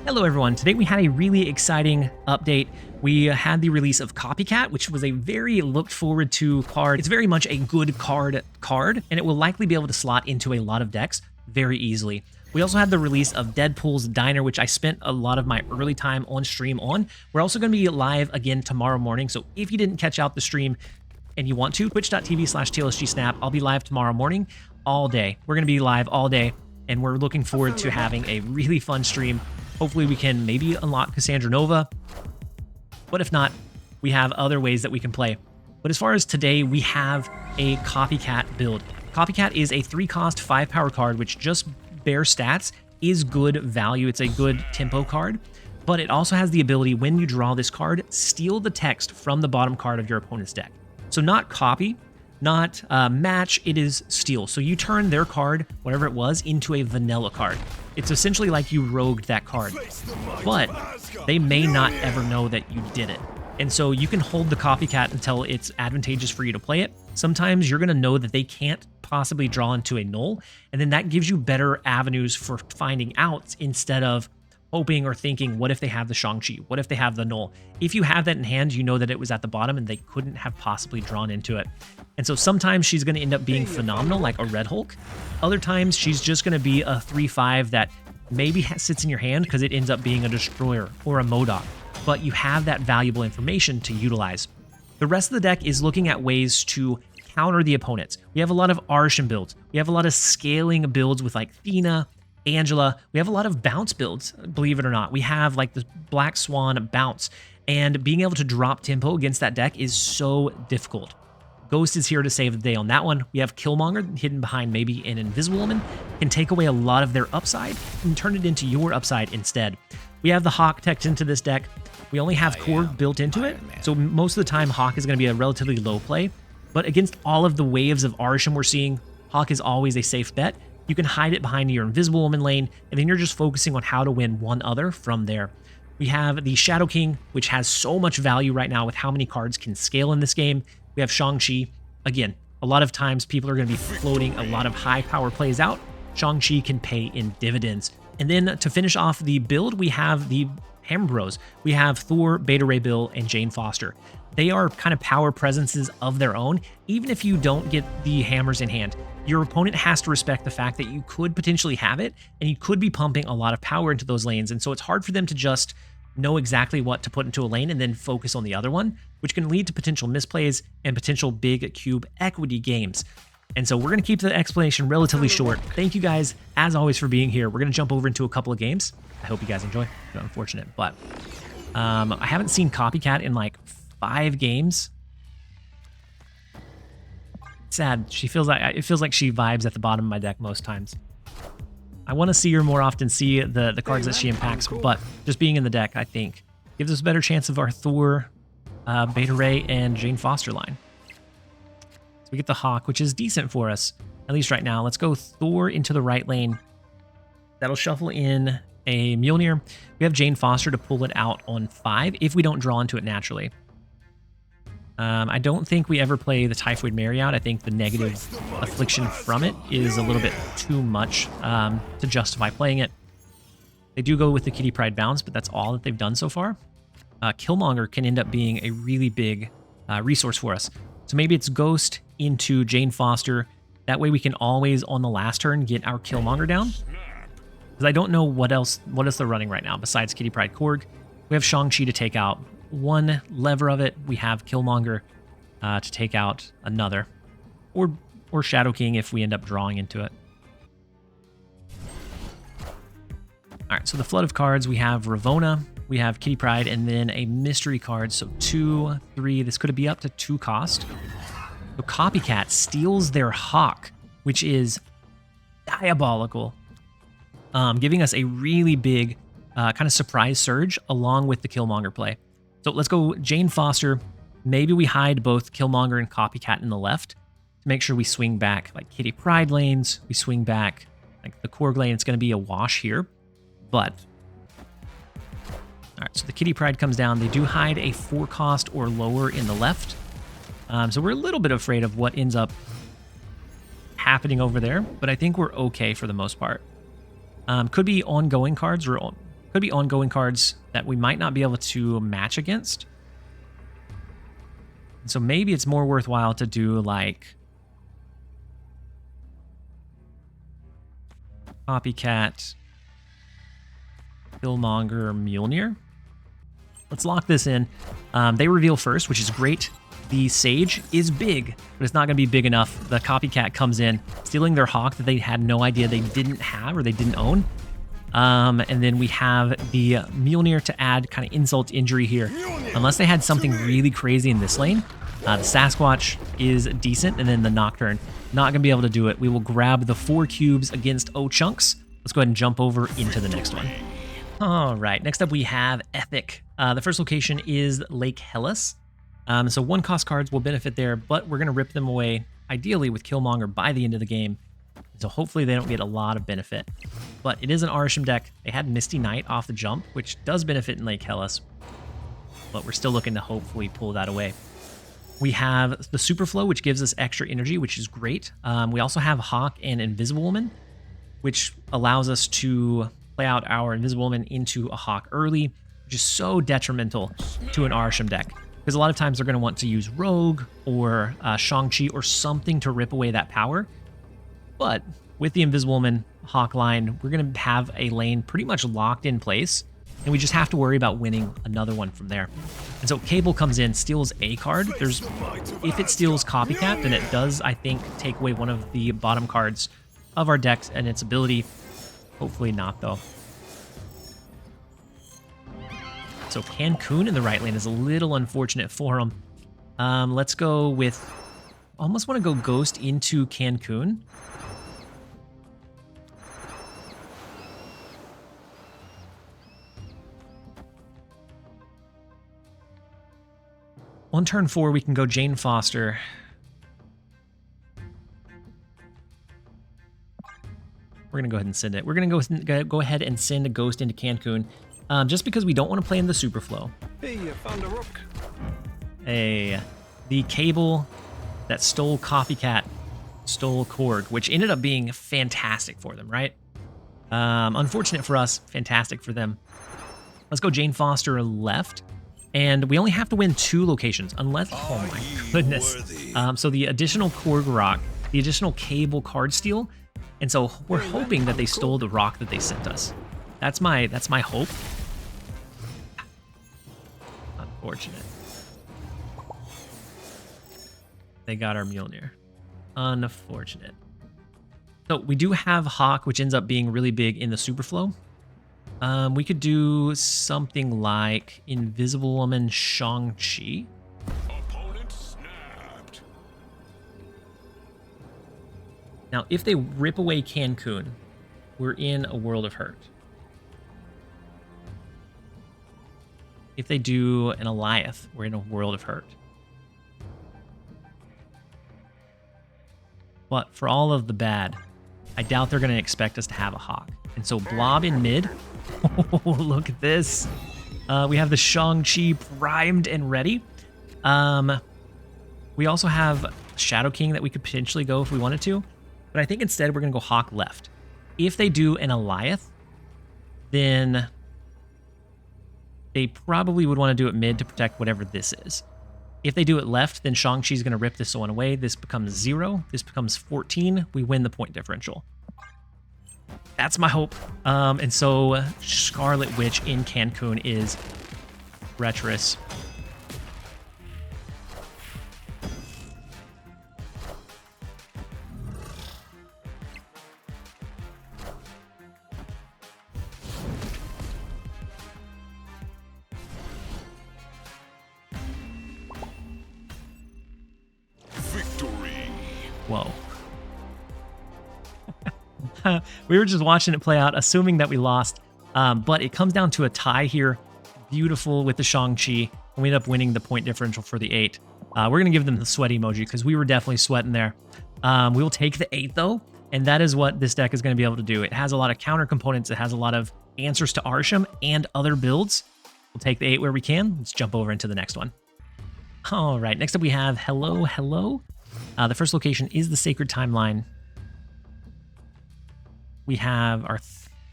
Hello everyone, today we had a really exciting update. We had the release of Copycat, which was a very looked forward to card. It's very much a good card, and it will likely be able to slot into a lot of decks very easily. We also had the release of Deadpool's Diner, which I spent a lot of my early time on stream on. We're also going to be live again tomorrow morning, so if you didn't catch out the stream and you want to, twitch.tv/TLSG Snap, I'll be live tomorrow morning all day. We're going to be live all day, and we're looking forward to having a really fun stream. Hopefully we can maybe unlock Cassandra Nova, but if not, we have other ways that we can play. But as far as today, we have a Copycat build. Copycat is a 3-cost, 5-power card, which just bare stats is good value. It's a good tempo card, but it also has the ability, when you draw this card, steal the text from the bottom card of your opponent's deck. So not copy, not match, it is steal. So you turn their card, whatever it was, into a vanilla card. It's essentially like you rogued that card, but they may not ever know that you did it. And so you can hold the Copycat until it's advantageous for you to play it. Sometimes you're going to know that they can't possibly draw into a null, and then that gives you better avenues for finding outs instead of hoping or thinking, what if they have the Shang-Chi? What if they have the null? If you have that in hand, you know that it was at the bottom and they couldn't have possibly drawn into it. And so sometimes she's going to end up being phenomenal, like a Red Hulk. Other times she's just going to be a 3/5 that maybe sits in your hand because it ends up being a Destroyer or a MODOK, but you have that valuable information to utilize. The rest of the deck is looking at ways to counter the opponents. We have a lot of Arishem builds. We have a lot of scaling builds with like Thena, Angela. We have a lot of bounce builds, believe it or not. We have like the Black Swan bounce, and being able to drop tempo against that deck is so difficult. Ghost is here to save the day on that one. We have Killmonger hidden behind maybe an Invisible Woman, can take away a lot of their upside and turn it into your upside instead. We have the Hawk teched into this deck. We only have Korg built into it, so most of the time Hawk is going to be a relatively low play, but against all of the waves of Arishem we're seeing, Hawk is always a safe bet. You can hide it behind your Invisible Woman lane, and then you're just focusing on how to win one other from there. We have the Shadow King, which has so much value right now with how many cards can scale in this game. We have Shang-Chi. Again, a lot of times people are going to be floating a lot of high power plays out. Shang-Chi can pay in dividends. And then to finish off the build, we have the Hammer Bros. We have Thor, Beta Ray Bill, and Jane Foster. They are kind of power presences of their own. Even if you don't get the hammers in hand, your opponent has to respect the fact that you could potentially have it, and you could be pumping a lot of power into those lanes. And so it's hard for them to just know exactly what to put into a lane and then focus on the other one, which can lead to potential misplays and potential big cube equity games. And so we're going to keep the explanation relatively short. Thank you guys, as always, for being here. We're going to jump over into a couple of games. I hope you guys enjoy. It's unfortunate, but I haven't seen Copycat in like 5 games. Sad. She feels like it feels like she vibes at the bottom of my deck most times. I want to see her more often, see the cards that she impacts, but just being in the deck, I think, gives us a better chance of our Thor, Beta Ray, and Jane Foster line. So we get the Hawk, which is decent for us, at least right now. Let's go Thor into the right lane. That'll shuffle in a Mjolnir. We have Jane Foster to pull it out on 5 if we don't draw into it naturally. I don't think we ever play the Typhoid Mary out. I think the negative affliction from it is a little bit too much to justify playing it. They do go with the Kitty Pryde bounce, but that's all that they've done so far. Killmonger can end up being a really big resource for us. So maybe it's Ghost into Jane Foster. That way we can always, on the last turn, get our Killmonger down. Because I don't know what else they're running right now besides Kitty Pryde Korg. We have Shang-Chi to take out one lever of it. We have Killmonger to take out another, or Shadow King if we end up drawing into it. All right, so the flood of cards, we have Ravonna, we have Kitty Pryde, and then a mystery card. So 2, 3. This could be up to 2 cost. So Copycat steals their Hawk, which is diabolical, giving us a really big kind of surprise surge along with the Killmonger play. So let's go Jane Foster. Maybe we hide both Killmonger and Copycat in the left to make sure we swing back like Kitty Pryde lanes. We swing back like the Korg lane. It's going to be a wash here, but all right. So the Kitty Pryde comes down. They do hide a 4 cost or lower in the left. So we're a little bit afraid of what ends up happening over there, but I think we're okay for the most part. Could be ongoing cards or Could be ongoing cards that we might not be able to match against. So maybe it's more worthwhile to do like Copycat, Killmonger, Mjolnir. Let's lock this in. They reveal first, which is great. The Sage is big, but it's not going to be big enough. The Copycat comes in, stealing their Hawk that they had no idea they didn't have or they didn't own. And then we have the Mjolnir to add kind of insult to injury here. Unless they had something really crazy in this lane. The Sasquatch is decent, and then the Nocturne. Not going to be able to do it. We will grab the 4 cubes against O-Chunks. Let's go ahead and jump over into the next one. All right, next up we have Ethic. The first location is Lake Hellas. So 1-cost cards will benefit there, but we're going to rip them away, ideally with Killmonger by the end of the game. So hopefully they don't get a lot of benefit. But it is an Arishem deck. They had Misty Knight off the jump, which does benefit in Lake Hellas. But we're still looking to hopefully pull that away. We have the Superflow, which gives us extra energy, which is great. We also have Hawk and Invisible Woman, which allows us to play out our Invisible Woman into a Hawk early, which is so detrimental to an Arishem deck. Because a lot of times they're going to want to use Rogue or Shang-Chi or something to rip away that power. But with the Invisible Woman Hawk line, we're going to have a lane pretty much locked in place. And we just have to worry about winning another one from there. And so Cable comes in, steals a card. If it steals Copycat, then it does, I think, take away one of the bottom cards of our decks and its ability. Hopefully not, though. So Cancun in the right lane is a little unfortunate for him. Let's go with... Almost want to go Ghost into Cancun. On turn 4, we can go Jane Foster. We're going to go ahead and send it. We're going to go ahead and send a Ghost into Cancun. Just because we don't want to play in the Superflow. Hey, you found a rook. Hey, the Cable that stole Copycat stole Korg, which ended up being fantastic for them, right? Unfortunate for us, fantastic for them. Let's go Jane Foster left. And we only have to win 2 locations, unless... Oh my goodness. So the additional Korg rock, the additional Cable card steal, and so we're hoping that they stole the rock that they sent us. That's my hope. Unfortunate. They got our Mjolnir. Unfortunate. So we do have Hawk, which ends up being really big in the Superflow. We could do something like Invisible Woman Shang-Chi. Opponent snapped. Now, if they rip away Cancun, we're in a world of hurt. If they do an Eliath, we're in a world of hurt. But for all of the bad, I doubt they're going to expect us to have a Hawk. And so Blob in mid. Oh, look at this. We have the Shang-Chi primed and ready. We also have Shadow King that we could potentially go if we wanted to. But I think instead we're going to go Hawk left. If they do an Eliath, then they probably would want to do it mid to protect whatever this is. If they do it left, then Shang-Chi's going to rip this one away. This becomes 0. This becomes 14. We win the point differential. That's my hope. And so Scarlet Witch in Cancun is treacherous. Victory. Whoa. We were just watching it play out, assuming that we lost. But it comes down to a tie here. Beautiful with the Shang-Chi. And we end up winning the point differential for the 8. We're going to give them the sweat emoji because we were definitely sweating there. We will take the 8, though. And that is what this deck is going to be able to do. It has a lot of counter components. It has a lot of answers to Arishem and other builds. We'll take the 8 where we can. Let's jump over into the next one. All right, next up we have Hello, Hello. The first location is the Sacred Timeline. We have our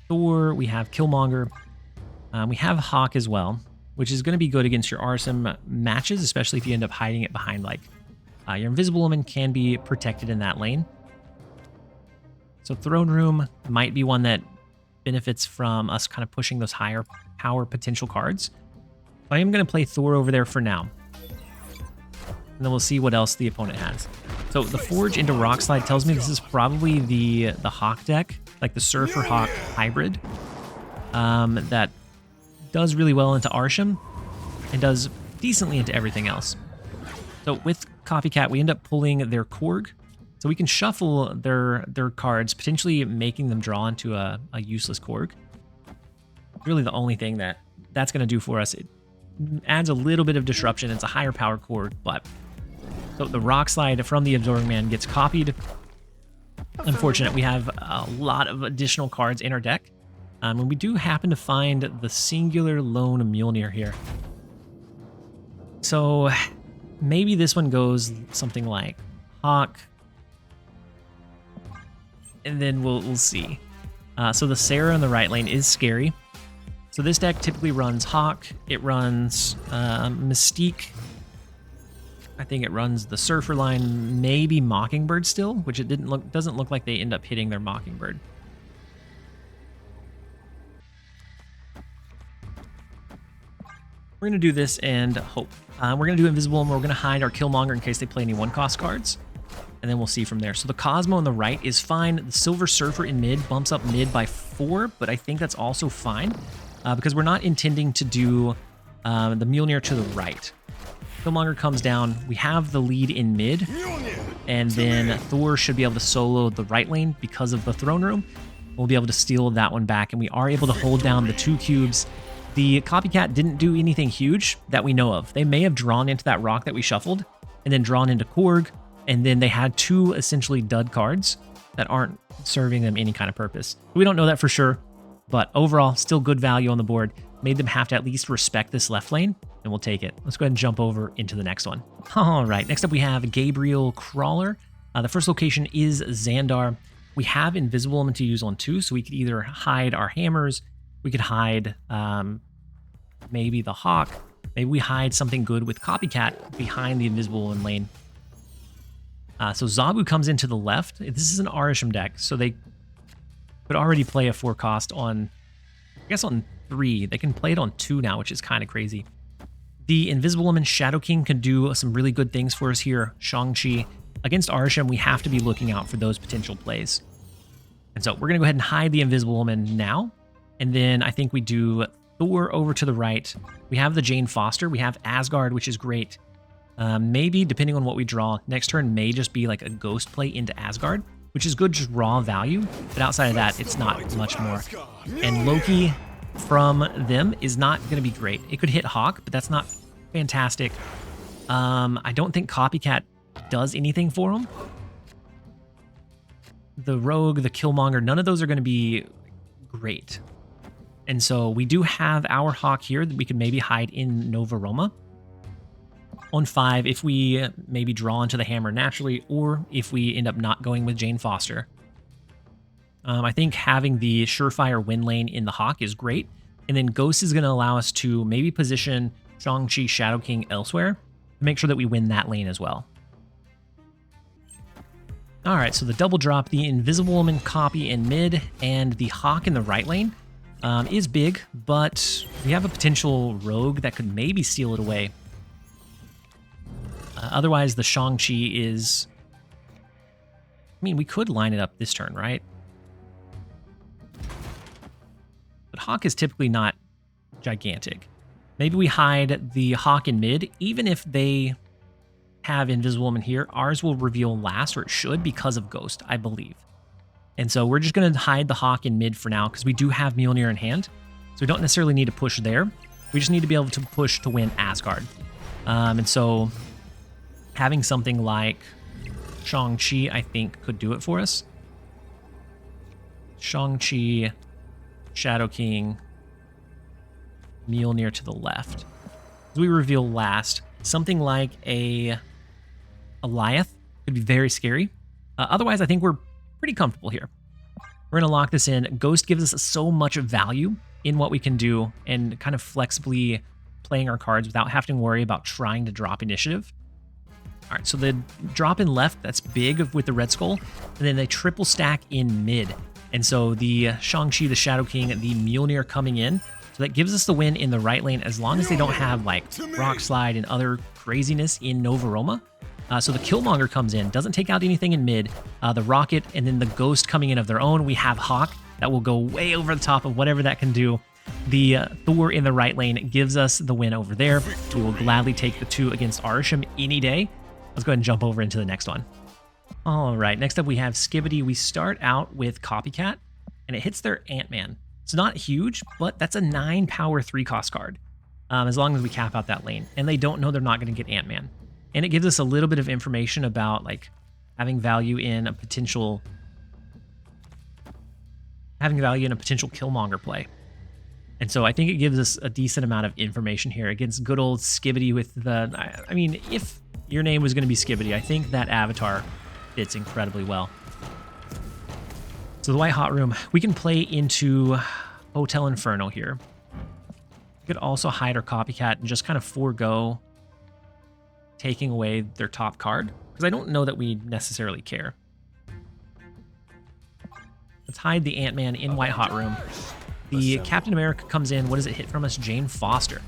Thor, we have Killmonger. We have Hawk as well, which is going to be good against your Arishem matches, especially if you end up hiding it behind, like, your Invisible Woman can be protected in that lane. So Throne Room might be one that benefits from us kind of pushing those higher power potential cards. I am going to play Thor over there for now. And then we'll see what else the opponent has. So the Forge into Rockslide tells me this is probably the Hawk deck, like the Surfer Hawk hybrid, that does really well into Arishem and does decently into everything else. So with Copycat, we end up pulling their Korg, so we can shuffle their cards, potentially making them draw into a useless Korg. Really the only thing that's going to do for us. It adds a little bit of disruption. It's a higher power Korg, but so the Rock Slide from the Absorbing Man gets copied. Unfortunate, we have a lot of additional cards in our deck. And we do happen to find the singular lone Mjolnir here. So maybe this one goes something like Hawk. And then we'll see. So the Sarah in the right lane is scary. So this deck typically runs Hawk. It runs Mystique. I think it runs the Surfer line, maybe Mockingbird still, which it doesn't look like they end up hitting their Mockingbird. We're going to do this and hope. We're going to do Invisible, and we're going to hide our Killmonger in case they play any one-cost cards. And then we'll see from there. So the Cosmo on the right is fine. The Silver Surfer in mid bumps up mid by 4, but I think that's also fine because we're not intending to do the Mjolnir to the right. Killmonger comes down. We have the lead in mid, and then Thor should be able to solo the right lane because of the Throne Room. We'll be able to steal that one back, and we are able to hold down the 2 cubes. The Copycat didn't do anything huge that we know of. They may have drawn into that rock that we shuffled, and then drawn into Korg, and then they had 2 essentially dud cards that aren't serving them any kind of purpose. We don't know that for sure, but overall, still good value on the board. Made them have to at least respect this left lane, and we'll take it. Let's go ahead and jump over into the next one. All right, next up we have Gabriel Crawler. The first location is Xandar. We have Invisible Woman to use on 2, so we could either hide our hammers, we could hide maybe the Hawk, maybe we hide something good with Copycat behind the Invisible Woman lane. So Zabu comes into the left. This is an Arishem deck, so they could already play a 4-cost on, I guess on 3. They can play it on 2 now, which is kind of crazy. The Invisible Woman Shadow King can do some really good things for us here. Shang-Chi. Against Arishem, we have to be looking out for those potential plays. And so we're going to go ahead and hide the Invisible Woman now. And then I think we do Thor over to the right. We have the Jane Foster. We have Asgard, which is great. Maybe, depending on what we draw, next turn may just be like a ghost play into Asgard, which is good, just raw value. But outside of that, it's not much more. And Loki from them is not going to be great. It could hit Hawk, but that's not fantastic. I don't think Copycat does anything for him. The Rogue, the Killmonger, none of those are going to be great. And so we do have our Hawk here that we could maybe hide in Nova Roma. On 5, if we maybe draw into the hammer naturally, or if we end up not going with Jane Foster. I think having the surefire win lane in the Hawk is great. And then Ghost is going to allow us to maybe position Shang-Chi, Shadow King elsewhere to make sure that we win that lane as well. All right, so the double drop, the Invisible Woman copy in mid, and the Hawk in the right lane is big, but we have a potential rogue that could maybe steal it away. Otherwise, the Shang-Chi is... I mean, we could line it up this turn, right? But Hawk is typically not gigantic. Maybe we hide the Hawk in mid. Even if they have Invisible Woman here, ours will reveal last, or it should, because of Ghost, I believe. And so we're just going to hide the Hawk in mid for now, because we do have Mjolnir in hand. So we don't necessarily need to push there. We just need to be able to push to win Asgard. And so having something like Shang-Chi, I think, could do it for us. Shang-Chi, Shadow King, Mjolnir to the left. As we reveal last, something like a Goliath could be very scary. Otherwise, I think we're pretty comfortable here. We're going to lock this in. Ghost gives us so much value in what we can do and kind of flexibly playing our cards without having to worry about trying to drop initiative. All right, so the drop in left, that's big with the Red Skull, and then they triple stack in mid. And so the Shang-Chi, the Shadow King, the Mjolnir coming in, so that gives us the win in the right lane as long as they don't have like Rock Slide and other craziness in Nova Roma. So the Killmonger comes in, doesn't take out anything in mid, the Rocket, and then the Ghost coming in of their own. We have Hawk that will go way over the top of whatever that can do. The Thor in the right lane gives us the win over there. We will gladly take the 2 against Arishem any day. Let's go ahead and jump over into the next one. All right, next up we have Skibidi. We start out with Copycat, and it hits their Ant-Man. It's not huge, but that's a 9 power 3 cost card, as long as we cap out that lane. And they don't know they're not going to get Ant-Man. And it gives us a little bit of information about like having value in a potential Killmonger play. And so I think it gives us a decent amount of information here against good old Skibidi with the... I mean, if your name was going to be Skibidi, I think that avatar fits incredibly well. So the White Hot Room, we can play into Hotel Inferno here. We could also hide our Copycat and just kind of forego taking away their top card, because I don't know that we necessarily care. Let's hide the Ant-Man in White Hot Room. The Captain America comes in. What does it hit from us? Jane Foster.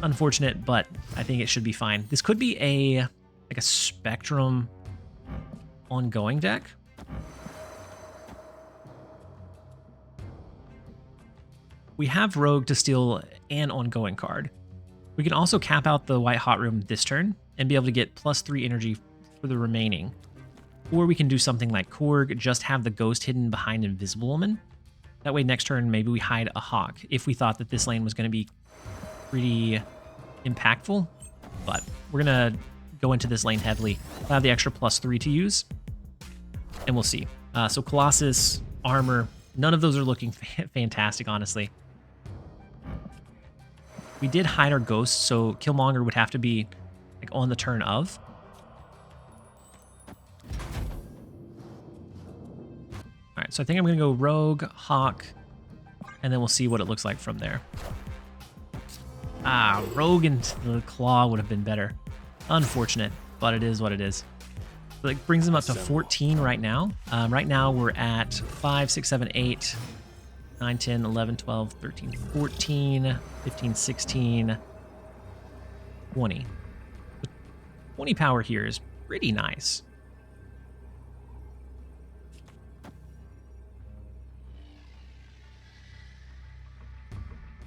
Unfortunate, but I think it should be fine. This could be a Spectrum ongoing deck. We have Rogue to steal an ongoing card. We can also cap out the White Hot Room this turn and be able to get +3 energy for the remaining. Or we can do something like Korg, just have the Ghost hidden behind Invisible Woman. That way next turn maybe we hide a Hawk if we thought that this lane was going to be pretty impactful. But we're going to go into this lane heavily. We'll have the extra +3 to use, and we'll see. So Colossus, Armor, none of those are looking fantastic, honestly. We did hide our Ghost, so Killmonger would have to be like on the turn of. All right, so I think I'm going to go Rogue, Hawk, and then we'll see what it looks like from there. Rogue and the Claw would have been better. Unfortunate, but it is what it is. So it brings them up to 14 right now. Right now we're at 5, 6, 7, 8, 9, 10, 11, 12, 13, 14, 15, 16, 20. 20 power here is pretty nice.